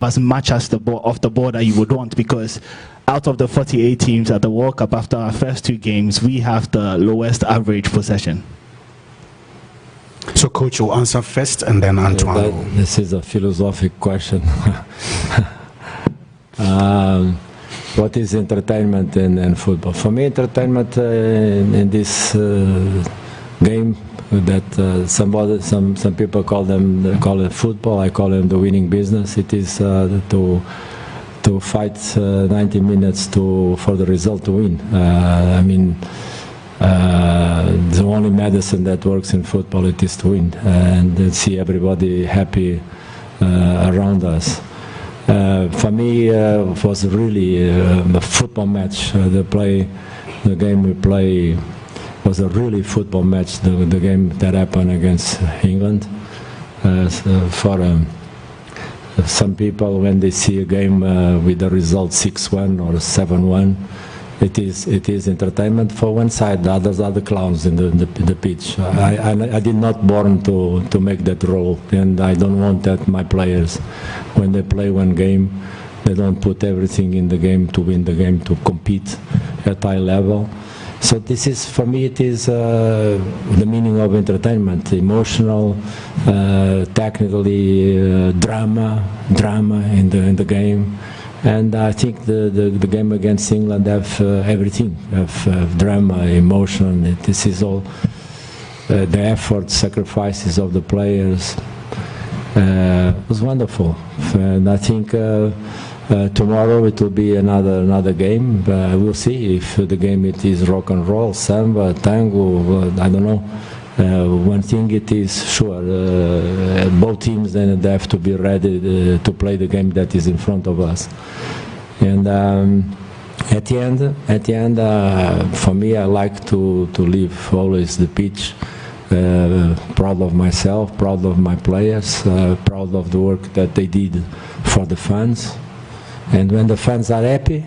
as much as off the ball that you would want, because out of the 48 teams at the World Cup, after our first 2 games, we have the lowest average possession. So coach will answer first and then Antoine. This is a philosophic question. What is entertainment in football? For me, entertainment in this game that some people call it football. I call it the winning business. It is to fight 90 minutes for the result to win. I mean, the only medicine that works in football it is to win and see everybody happy around us. For me, it was really a football match. The game we play was a really football match. The game that happened against England. For some people, when they see a game with the result 6-1 or 7-1, it is entertainment for one side. The others are the clowns in the pitch. I did not born to make that role, and I don't want that my players, when they play one game, they don't put everything in the game to win the game, to compete at high level. So this is, for me, it is the meaning of entertainment: emotional, technically, drama in the game. And I think the game against England have everything, have drama, emotion. This is all the effort, sacrifices of the players. It was wonderful, and I think tomorrow it will be another game. We'll see if the game it is rock and roll, samba, tango. I don't know. One thing it is sure, both teams then they have to be ready to play the game that is in front of us. And at the end, for me, I like to leave always the pitch. Proud of myself, proud of my players, proud of the work that they did for the fans. And when the fans are happy,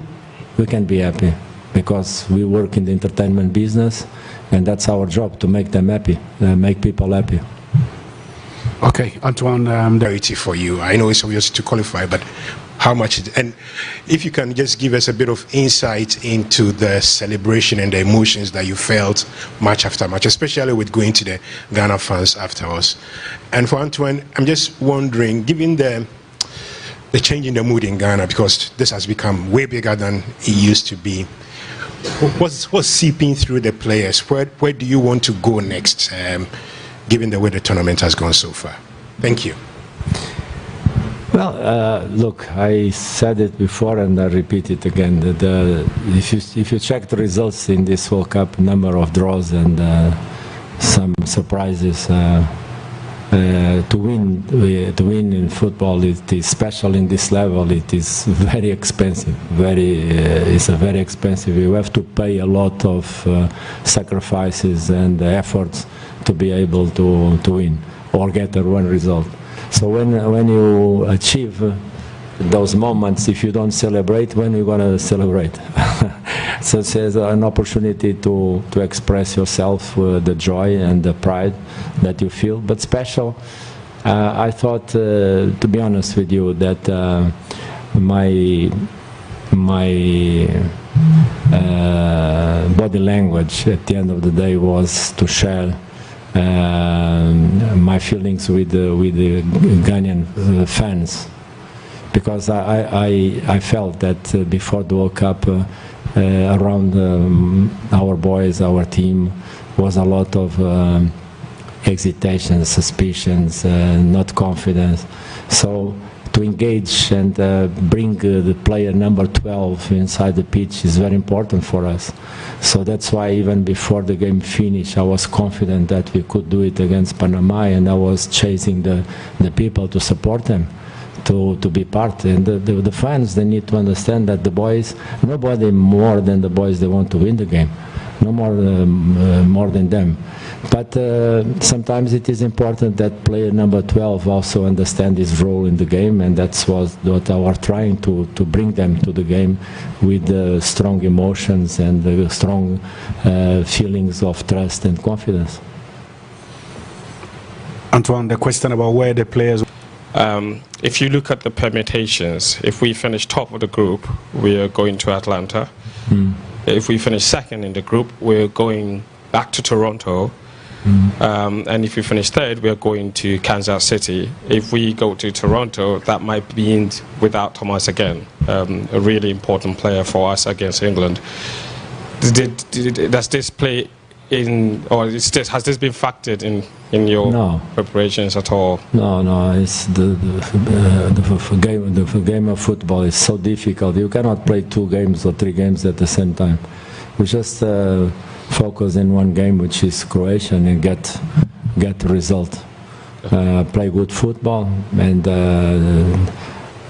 we can be happy, because we work in the entertainment business, and that's our job, to make them happy, make people happy. Okay, Antoine, priority for you. I know it's obvious to qualify, but how much? And if you can just give us a bit of insight into the celebration and the emotions that you felt match after match, especially with going to the Ghana fans afterwards. And for Antoine, I'm just wondering, given the change in the mood in Ghana, because this has become way bigger than it used to be, what's seeping through the players? Where do you want to go next, given the way the tournament has gone so far? Thank you. Well, look, I said it before and I repeat it again. That if you check the results in this World Cup, number of draws and some surprises, to win in football, it is special in this level. It is very expensive. It's a very expensive. You have to pay a lot of sacrifices and efforts to be able to win or get one result. So when you achieve those moments, if you don't celebrate, when are you going to celebrate? So it's an opportunity to express yourself, the joy and the pride that you feel. But special, I thought, to be honest with you, that my body language at the end of the day was to share my feelings with the Ghanaian fans, because I felt that before the World Cup, around our boys, our team, was a lot of hesitation, suspicions, not confidence. So to engage and bring the player number 12 inside the pitch is very important for us. So that's why even before the game finished, I was confident that we could do it against Panama, and I was chasing the people to support them, to be part. And the fans, they need to understand that the boys, nobody more than the boys, they want to win the game. No more than them. But sometimes it is important that player number 12 also understand his role in the game, and that's what I was trying to bring them to the game with strong emotions and strong feelings of trust and confidence. Antoine, the question about where the players... If you look at the permutations, if we finish top of the group, we are going to Atlanta. If we finish second in the group, we're going back to Toronto. And if we finish third, we're going to Kansas City. If we go to Toronto, that might mean without Thomas again, a really important player for us against England. Does this play in, or has this been factored in your preparations at all? No. It's the game of football is so difficult. You cannot play 2 games or 3 games at the same time. We just focus in one game, which is Croatia, and get the result. Play good football, and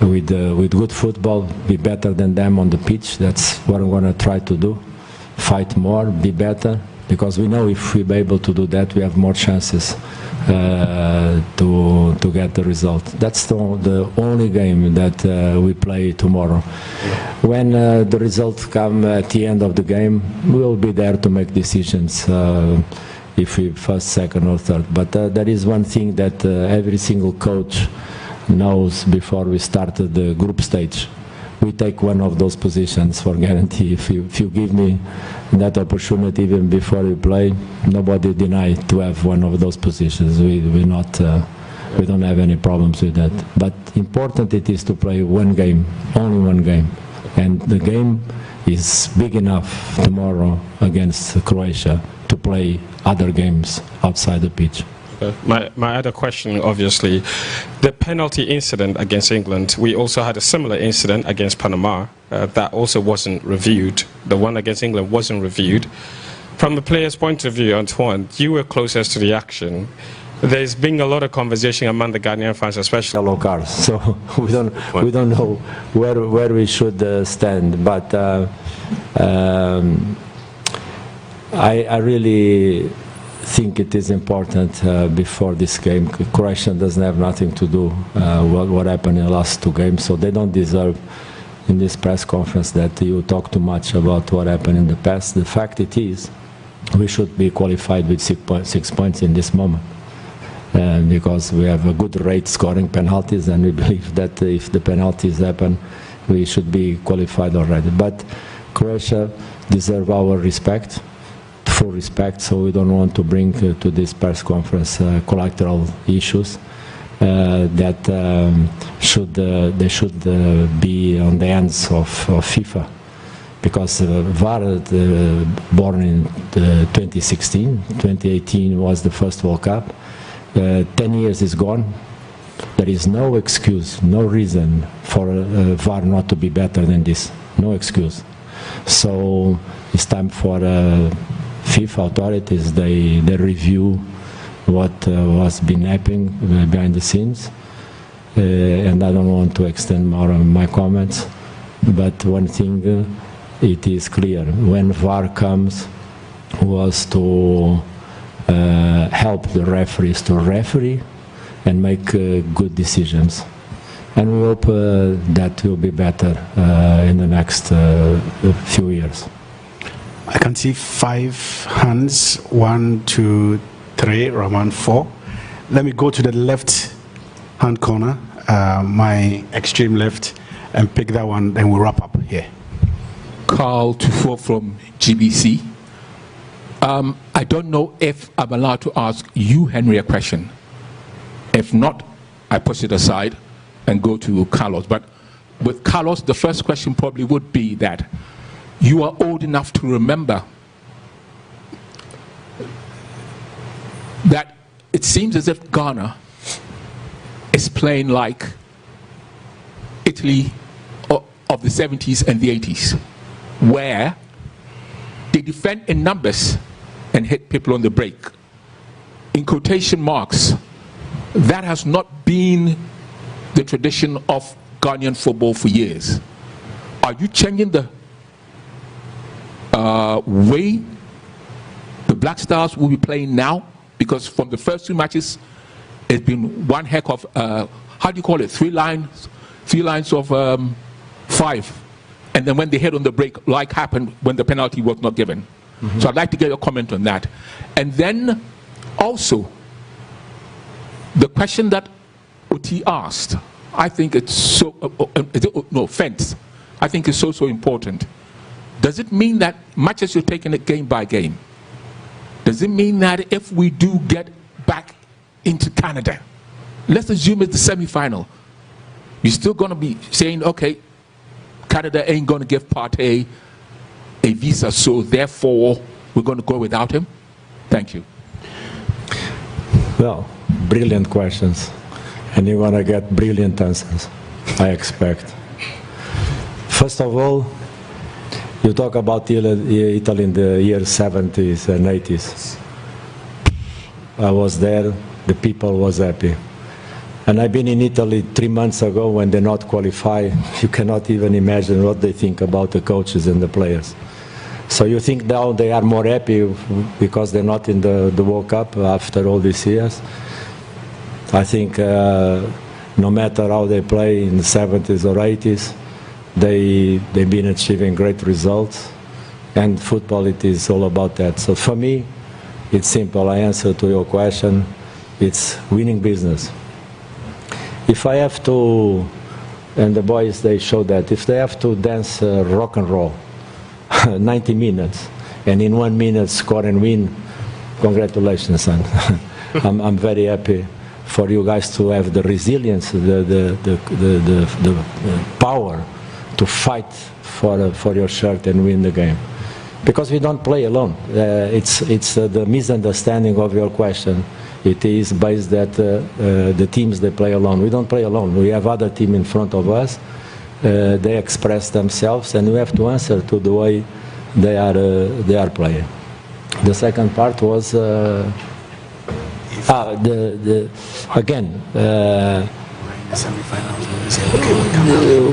with good football, be better than them on the pitch. That's what I'm going to try to do. Fight more, be better, because we know if we're able to do that, we have more chances to get the result. That's the only game that we play tomorrow. When the results come at the end of the game, we'll be there to make decisions if we first, second or third. But there is one thing that every single coach knows before we start the group stage. We take one of those positions for guarantee. If you give me that opportunity even before we play, nobody deny to have one of those positions. We don't have any problems with that. But important it is to play one game, only one game. And the game is big enough tomorrow against Croatia to play other games outside the pitch. My other question, obviously, the penalty incident against England, we also had a similar incident against Panama that also wasn't reviewed. The one against England wasn't reviewed. From the player's point of view, Antoine, you were closest to the action. There's been a lot of conversation among the Ghanaian fans, especially yellow cards. So we don't know where we should stand. But I really think it is important before this game. Croatia doesn't have nothing to do what happened in the last 2 games, so they don't deserve in this press conference that you talk too much about what happened in the past. The fact it is, we should be qualified with 6 points in this moment, because we have a good rate scoring penalties, and we believe that if the penalties happen, we should be qualified already. But Croatia deserve our respect, full respect, so we don't want to bring to this press conference collateral issues that they should be on the hands of FIFA, because VAR born in 2016, 2018 was the first World Cup. 10 years is gone. There is no excuse, no reason for VAR not to be better than this. No excuse. So it's time for FIFA authorities, they review what was been happening behind the scenes, and I don't want to extend more on my comments, but one thing it is clear, when VAR comes, was to help the referees to referee and make good decisions, and we hope that will be better in the next few years. I can see 5 hands, 1, 2, 3, Roman 4. Let me go to the left hand corner, my extreme left, and pick that one, then we'll wrap up here. Carl Tufo from GBC. I don't know if I'm allowed to ask you, Henry, a question. If not, I push it aside and go to Carlos. But with Carlos, the first question probably would be that you are old enough to remember that it seems as if Ghana is playing like Italy of the 70s and the 80s, where they defend in numbers and hit people on the break. In quotation marks, that has not been the tradition of Ghanaian football for years. Are you changing the way the Black Stars will be playing now? Because from the first 2 matches, it's been one heck of, how do you call it, 3 lines of 5. And then when they hit on the break, like happened when the penalty was not given. Mm-hmm. So I'd like to get your comment on that. And then also, the question that Oti asked, I think it's so, no offense, I think it's so important. Does it mean that, much as you're taking it game by game, does it mean that if we do get back into Canada, let's assume it's the semi-final, you're still going to be saying, okay, Canada ain't going to give Partey a visa, so therefore we're going to go without him? Thank you. Well, brilliant questions. And you're going to get brilliant answers, I expect. First of all, you talk about Italy in the years 70s and 80s. I was there, the people was happy. And I've been in Italy 3 months ago when they not qualify. You cannot even imagine what they think about the coaches and the players. So you think now they are more happy because they're not in the World Cup after all these years? I think no matter how they play in the 70s or 80s, they've been achieving great results. And football, it is all about that. So for me, it's simple. I answer to your question. It's winning business. If I have to, and the boys, they show that, if they have to dance rock and roll, 90 minutes, and in 1 minute score and win, congratulations, son. I'm very happy for you guys to have the resilience, the power to fight for your shirt and win the game. Because we don't play alone. It's the misunderstanding of your question. It is based that the teams, they play alone. We don't play alone. We have other team in front of us. They express themselves, and we have to answer to the way they are playing. The second part was again.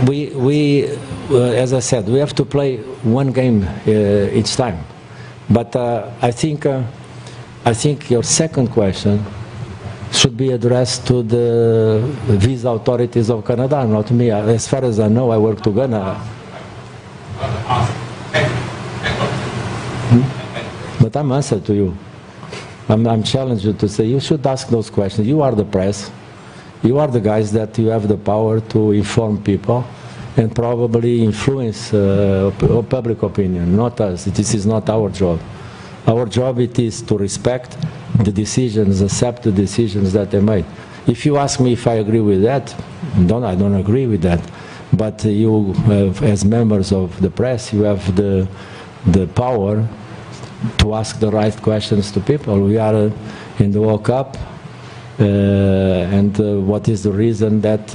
We as I said, we have to play one game each time. But I think your second question should be addressed to the visa authorities of Canada, not me. As far as I know, I work to Ghana. But I'm answering to you. I'm challenging you to say, you should ask those questions. You are the press. You are the guys that you have the power to inform people and probably influence public opinion, not us. This is not our job. Our job it is to respect the decisions, accept the decisions that they made. If you ask me if I agree with that, I don't agree with that. But you, as members of the press, you have the power to ask the right questions to people. We are in the World Cup, and what is the reason that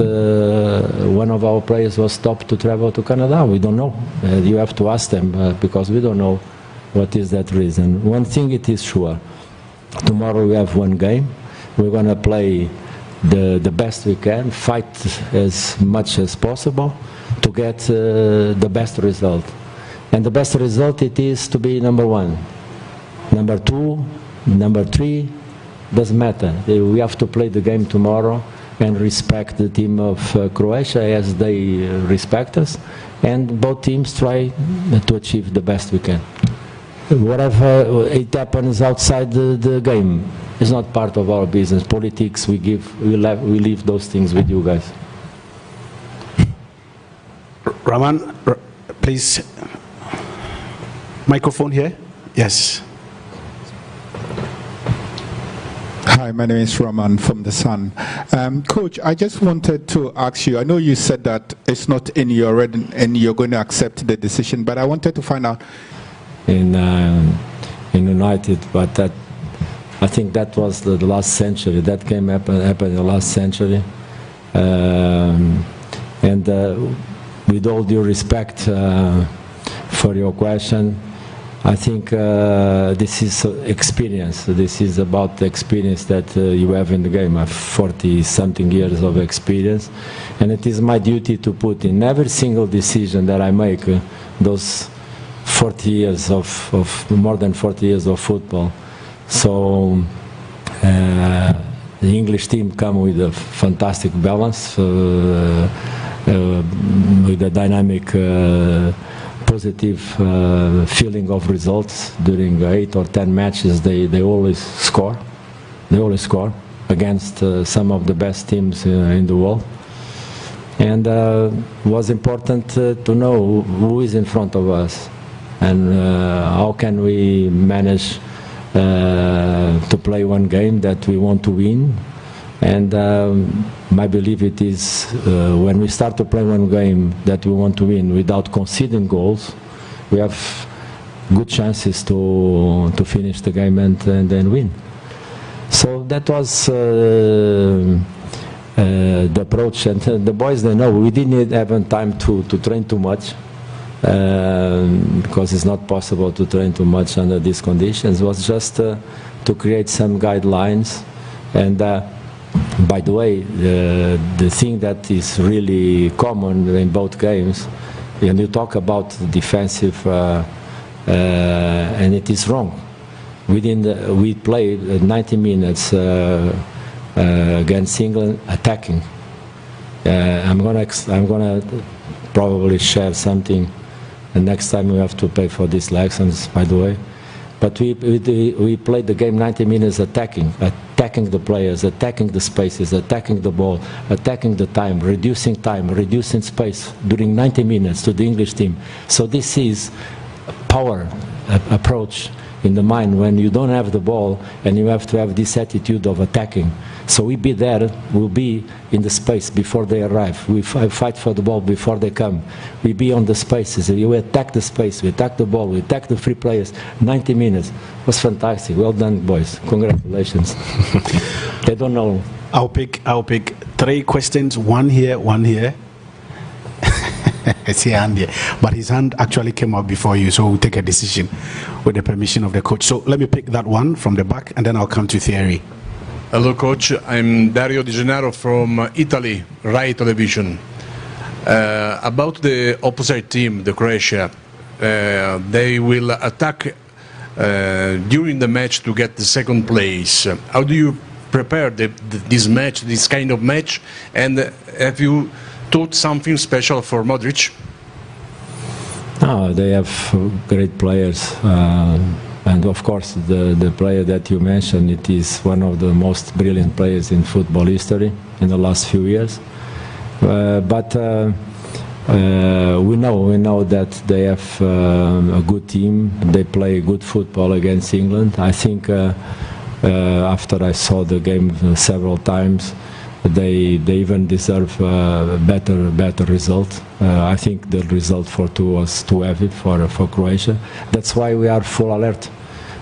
one of our players was stopped to travel to Canada? We don't know. You have to ask them because we don't know what is that reason. One thing it is sure, tomorrow we have one game. We're going to play the best we can, fight as much as possible to get the best result. And the best result it is to be number one. Number two, number three, doesn't matter. We have to play the game tomorrow and respect the team of Croatia as they respect us, and both teams try to achieve the best we can. Whatever it happens outside the game is not part of our business. Politics, we leave those things with you guys. Raman, please. Microphone here. Yes. Hi, my name is Raman from The Sun. Coach, I just wanted to ask you, I know you said that it's not in your red and you're going to accept the decision, but I wanted to find out. In United, but that, I think that was the last century. That happened in the last century. And with all due respect for your question, I think this is experience. This is about the experience that you have in the game. I have 40-something years of experience, and it is my duty to put in every single decision that I make, those 40 years of more than 40 years of football. So the English team come with a fantastic balance, with a dynamic, positive feeling of results. During 8 or 10 matches, they always score. They always score. against some of the best teams in the world. And it was important to know who is in front of us and how can we manage to play one game that we want to win. And my belief it is when we start to play one game that we want to win without conceding goals, we have good chances to finish the game and then win. So that was the approach, and the boys, they know we didn't have time to train too much because it's not possible to train too much under these conditions. It was just to create some guidelines. And by the way, the thing that is really common in both games, when you talk about defensive, and it is wrong. We played 90 minutes against England attacking. I'm gonna probably share something, and next time we have to pay for these lessons, by the way. But we played the game 90 minutes attacking the players, attacking the spaces, attacking the ball, attacking the time, reducing space during 90 minutes to the English team. So this is power approach in the mind when you don't have the ball and you have to have this attitude of attacking. So we'll be in the space before they arrive. We fight for the ball before they come. We be on the spaces. We attack the space, we attack the ball, we attack the free players. 90 minutes. It was fantastic. Well done, boys. Congratulations. They don't know. I'll pick 3 questions, one here. It's here and here. But his hand actually came up before you, so we'll take a decision with the permission of the coach. So let me pick that one from the back, and then I'll come to Thierry. Hello, coach. I'm Dario Di Gennaro from Italy, Rai Television. About the opposite team, the Croatia, they will attack during the match to get the second place. How do you prepare this match, this kind of match? And have you thought something special for Modric? No, they have great players. And of course, the player that you mentioned, it is one of the most brilliant players in football history in the last few years. But we know that they have a good team. They play good football against England. I think after I saw the game several times, they even deserve a better result. I think the result for 2 was too heavy for Croatia. That's why we are full alert.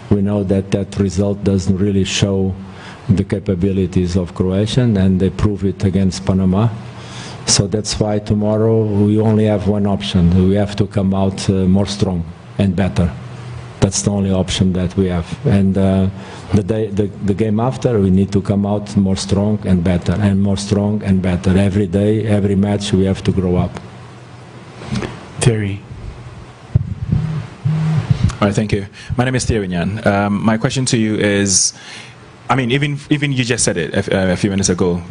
We know that result doesn't really show the capabilities of Croatia, and they prove it against Panama. So that's why tomorrow we only have one option. We have to come out more strong and better. That's the only option that we have. And the game after, we need to come out more strong and better, and more strong and better. Every day, every match, we have to grow up. Thierry. All right, thank you. My name is Thierry Nyan. My question to you is, I mean, even you just said it a few minutes ago.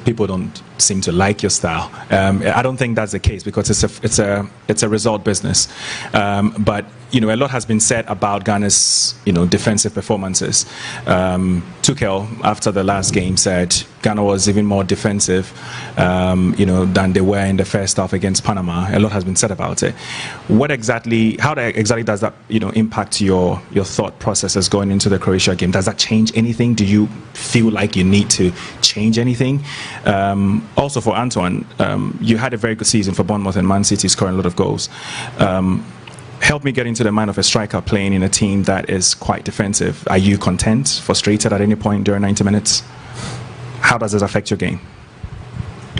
People don't seem to like your style. I don't think that's the case because it's a result business. But a lot has been said about Ghana's defensive performances. Tuchel, after the last game, said Ghana was even more defensive, than they were in the first half against Panama. A lot has been said about it. How exactly does that impact your thought processes going into the Croatia game? Does that change anything? Do you feel like you need to change anything? Also for Antoine, you had a very good season for Bournemouth and Man City, scoring a lot of goals. Help me get into the mind of a striker playing in a team that is quite defensive. Are you content, frustrated at any point during 90 minutes? How does it affect your game?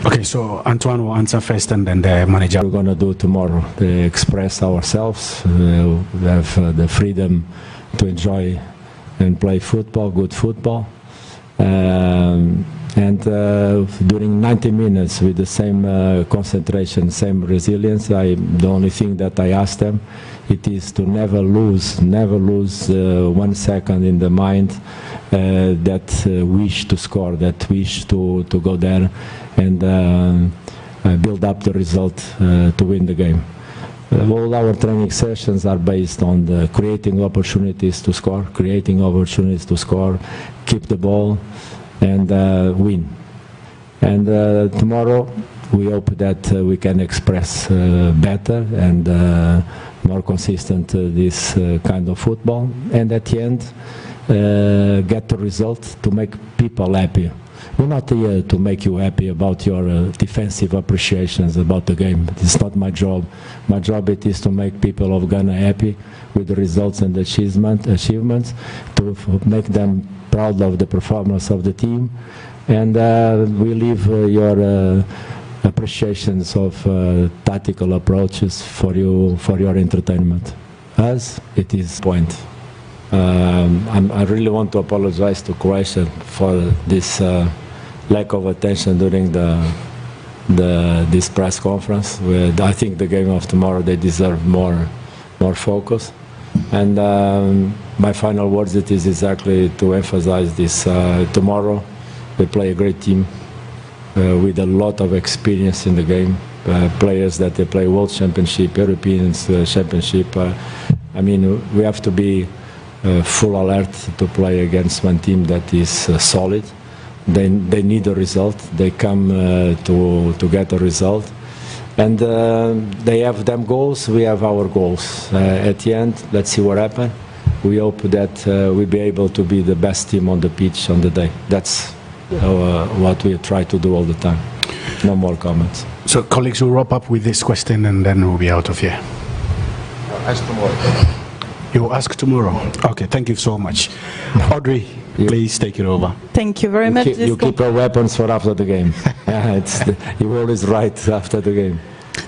Okay, so Antoine will answer first, and then the manager. We're going to do tomorrow, express ourselves. We have the freedom to enjoy and play football, good football. And during 90 minutes with the same concentration, same resilience, the only thing that I asked them, it is to never lose 1 second in the mind that wish to score, that wish to go there and build up the result to win the game. All our training sessions are based on creating opportunities to score, keep the ball, and win. And tomorrow we hope that we can express better and more consistent this kind of football, and at the end get the result to make people happy. We're not here to make you happy about your defensive appreciations about the game. It's not my job. My job it is to make people of Ghana happy with the results and achievements, to make them proud of the performance of the team, and we leave your appreciations of tactical approaches for your entertainment. As it is point. I really want to apologize to Croatia for this lack of attention during this press conference. I think the game of tomorrow they deserve more focus. And my final words it is exactly to emphasize this. Tomorrow we play a great team with a lot of experience in the game. Players that they play World Championship, European Championship. I mean, we have to be full alert to play against one team that is solid. They need a result. They come to get a result. And they have them goals, we have our goals. At the end, let's see what happens. We hope that we'll be able to be the best team on the pitch on the day. That's what we try to do all the time. No more comments. So, colleagues, we'll wrap up with this question and then we'll be out of here. Ask tomorrow. You will ask tomorrow. Okay, thank you so much. Audrey, please take it over. Thank you very much. You keep your weapons for after the game. You're always right after the game.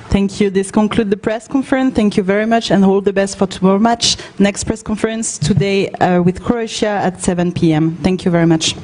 Thank you. This concludes the press conference. Thank you very much and all the best for tomorrow match. Next press conference today with Croatia at 7 p.m. Thank you very much.